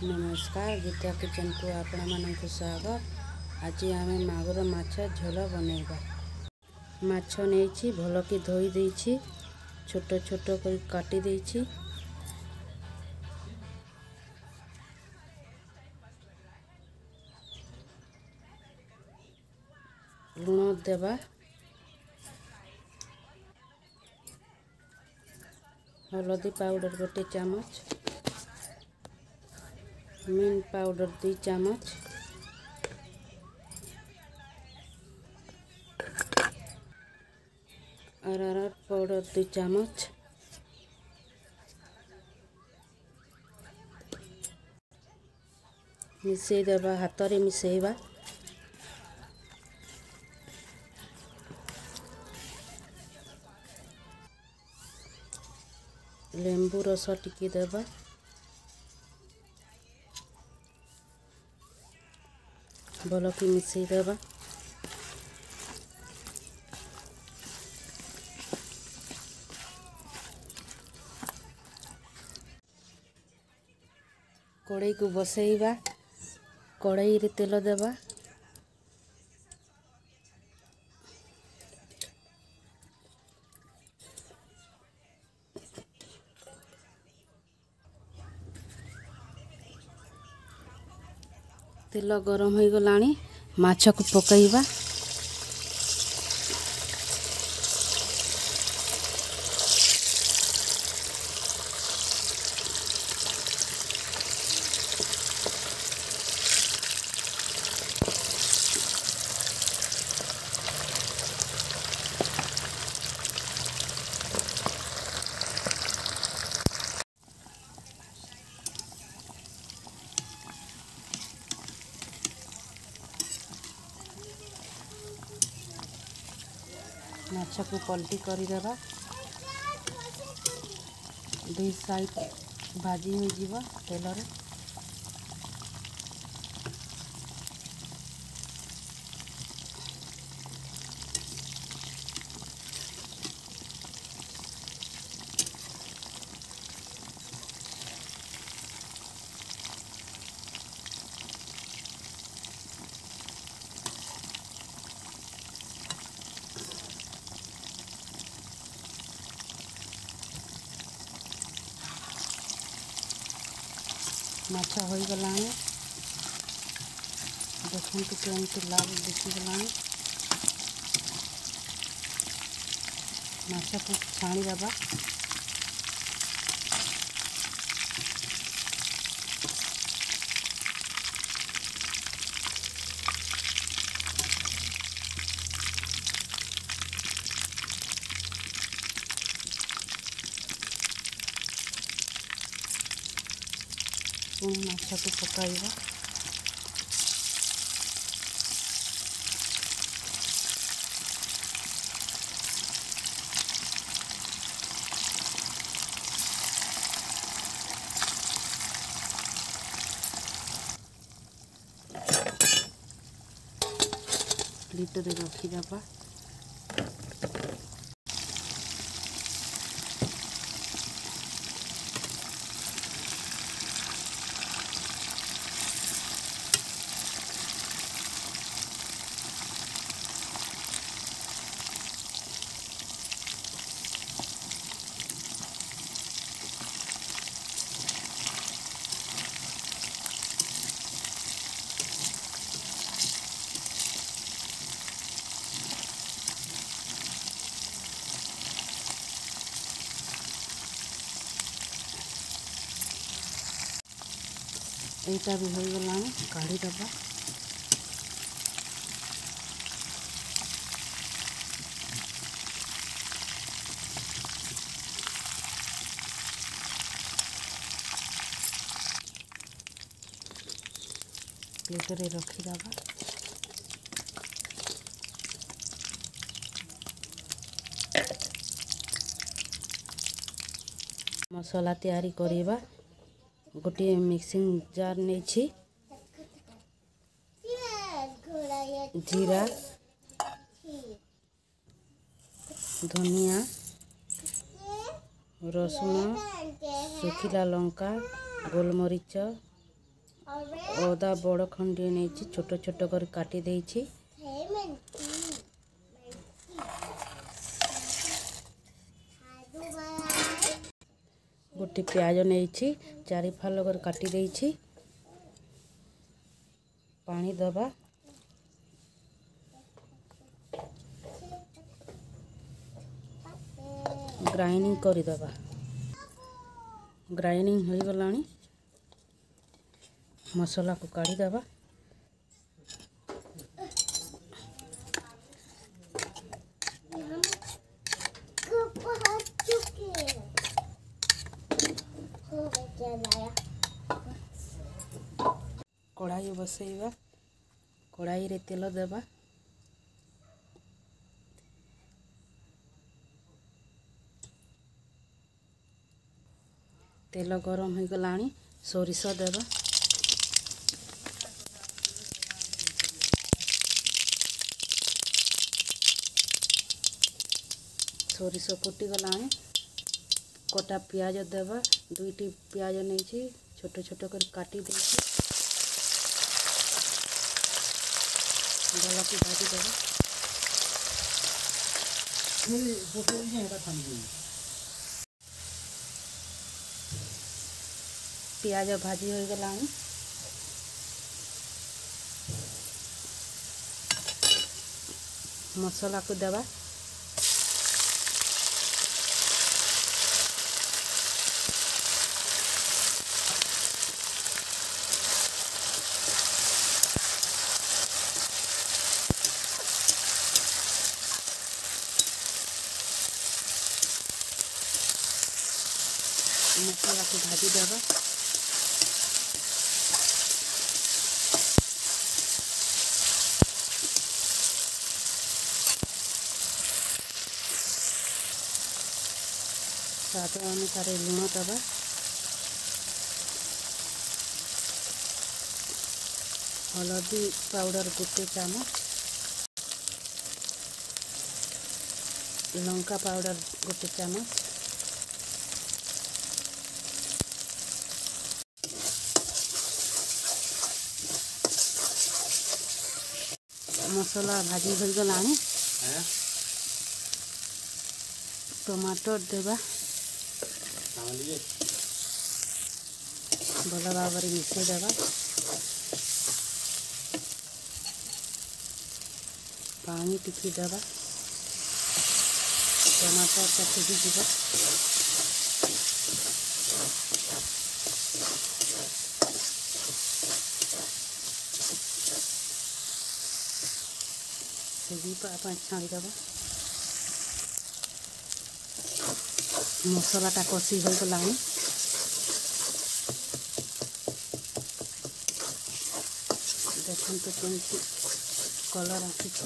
नमस्कार गीता किचन को आपण मानक स्वागत। आज आम मागुर माछ झोल बनैबा। माछ नहीं भल कि धोई देछि, छोट छोट कर काटी देछि। लुण देबा, हल्दी पाउडर 1 चामच, मिंट पाउडर 2 चामच, अरारोट पाउडर 2 चामच, मिसई देबा, हाथ रे मिसईबा। लेंबू रस टिके देबा। भल कि मिसई देबा। कड़ाई को बसैबा, कड़ाई रे तेल देबा। तेल गरम हो गलानी, माछ को पकाइबा। माछ को पलटी कर देबा। दुई साइड भाजी हो जीवा तेल रे। माछ हो गलानी, देखते केमती लाल दिखिगलानी। माछ को छाणी देबा। माछ को पकाइबा। प्लेट रे रखिदेबा। एटा भी हो गलानी, काढ़ी देबा। प्लेट रे रखिदेबा। मसला तैयारी करिबा। गोटे मिक्सिंग जार नहीं, जीरा, धनिया, रसुण, सुखिला लंका, गोलमरीच, ଅଦା ବଡ଼ ଖଣ୍ଡିଏ ନେଇଛି, ଛୋଟ ଛୋଟ କରି କାଟି ଦେଇଛି। ଗୋଟେ ପିଆଜ ନେଇଛି, 4 ଫାଳ କରି କାଟି ଦେଇଛି। ପାଣି ଦେବା। ଗ୍ରାଇଣ୍ଡିଙ୍ଗ କରିଦେବା। ଗ୍ରାଇଣ୍ଡିଙ୍ଗ ହୋଇଗଲାଣି। ମସଲାକୁ କାଢ଼ିଦେବା। କଢ଼ାଇ ବସେଇବା। କଢ଼ାଇରେ ତେଲ ଦେବା। ତେଲ ଗରମ ହୋଇଗଲାଣି। ସୋରିଷ ଦେବା। ସୋରିଷ ଫୁଟିଗଲାଣି। କଟା ପିଆଜ ଦେବା। 2ଟି ପିଆଜ ନେଇଛି, ଛୋଟ ଛୋଟ କରି କାଟି ଦେଇଛି। ଭଲକି ଭାଜି ଦେବା। ପିଆଜ ଭାଜି ହୋଇଗଲାଣି। ମସଲାକୁ ଦେବା। ମସଲାକୁ ଭାଜି ଦେବା। ସ୍ୱାଦ ଅନୁସାରେ ଲୁଣ ଦେବା। ହଳଦୀ ପାଉଡ଼ର 1 ଚାମଚ। ଲଙ୍କା ପାଉଡ଼ର 1 ଚାମଚ। ମସଲା ଭାଜି ହୋଇଗଲାଣି। ଟମାଟର ଦେବା। ଭଲ ଭାବରେ ମିଶାଇ ଦେବା। ପାଣି ଟିକେ ଦେବା। ଟମାଟରଟା ସିଝିଯିବ। ସିଝିବା ପାଇଁ ଛାଣିଦେବା। ମସଲାଟା କଷି ହୋଇଗଲାଣି। ଦେଖନ୍ତୁ କେମିତି କଲର୍ ଆସିଛି।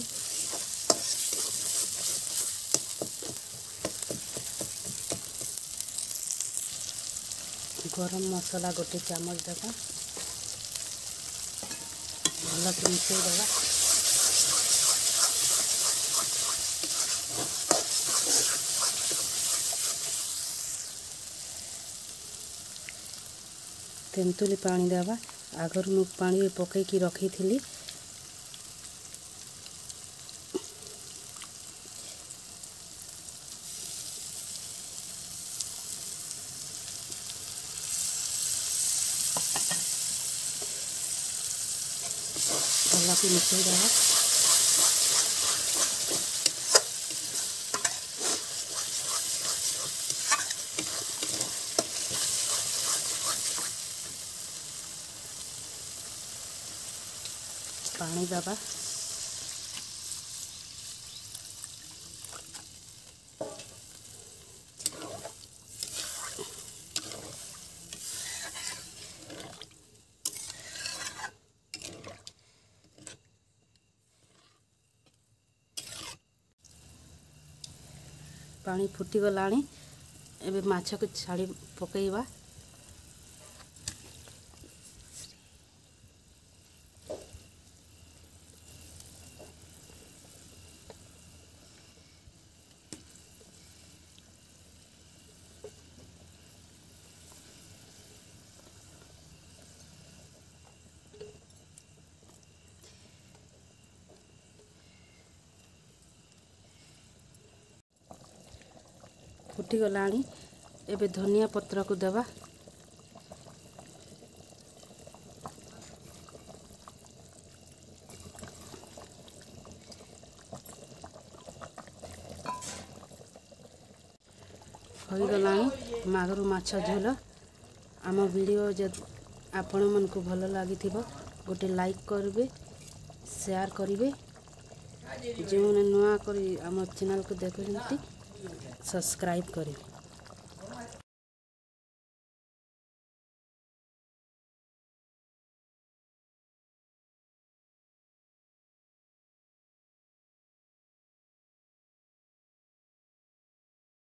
ଗରମ ମସଲା 1 ଚାମଚ ଦେବା। ଭଲକି ମିଶାଇ ଦେବା। ତେନ୍ତୁଳି ପାଣି ଦେବା। ଆଗରୁ ମୁଁ ପାଣି ପକାଇକି ରଖିଥିଲି। ଭଲକି ମିଶାଇ ଦେବା। ପାଣି ଦେବା। ପାଣି ଫୁଟିଗଲାଣି। ଏବେ ମାଛକୁ ଛାଡ଼ି ପକାଇବା। ଫୁଟିଗଲାଣି। ଏବେ ଧନିଆ ପତ୍ରକୁ ଦେବା। ହୋଇଗଲାଣି ମାଗୁର ମାଛ ଝୋଳ। ଆମ ଭିଡ଼ିଓ ଯଦି ଆପଣମାନଙ୍କୁ ଭଲ ଲାଗିଥିବ ଗୋଟେ ଲାଇକ୍ କରିବେ, ସେୟାର କରିବେ। ଯେଉଁମାନେ ନୂଆ କରି ଆମ ଚ୍ୟାନେଲକୁ ଦେଖୁଛନ୍ତି ସବସ୍କ୍ରାଇବ୍ କରିବେ।